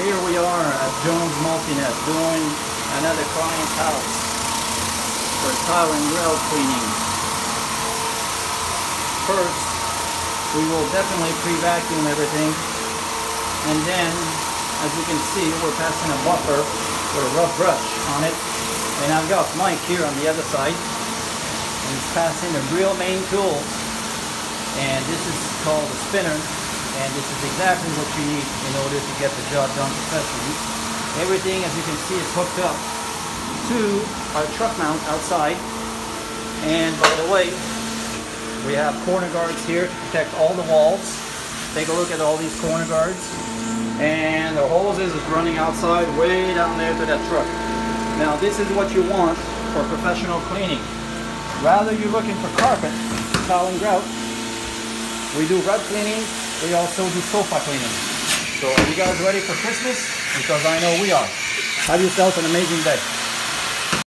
Here we are at Jones Multinet doing another client's house for tile and grout cleaning. First, we will definitely pre-vacuum everything, and then, as you can see, we're passing a buffer with a rough brush on it, and I've got Mike here on the other side, and he's passing a real main tool, and this is called a spinner. And this is exactly what you need in order to get the job done professionally. Everything, as you can see, is hooked up to our truck mount outside. And by the way, we have corner guards here to protect all the walls. Take a look at all these corner guards. And the hoses is running outside way down there to that truck. Now this is what you want for professional cleaning. Rather you're looking for carpet, tile and grout, we do rug cleaning. We also do sofa cleaning. So are you guys ready for Christmas? Because I know we are. Have yourself an amazing day.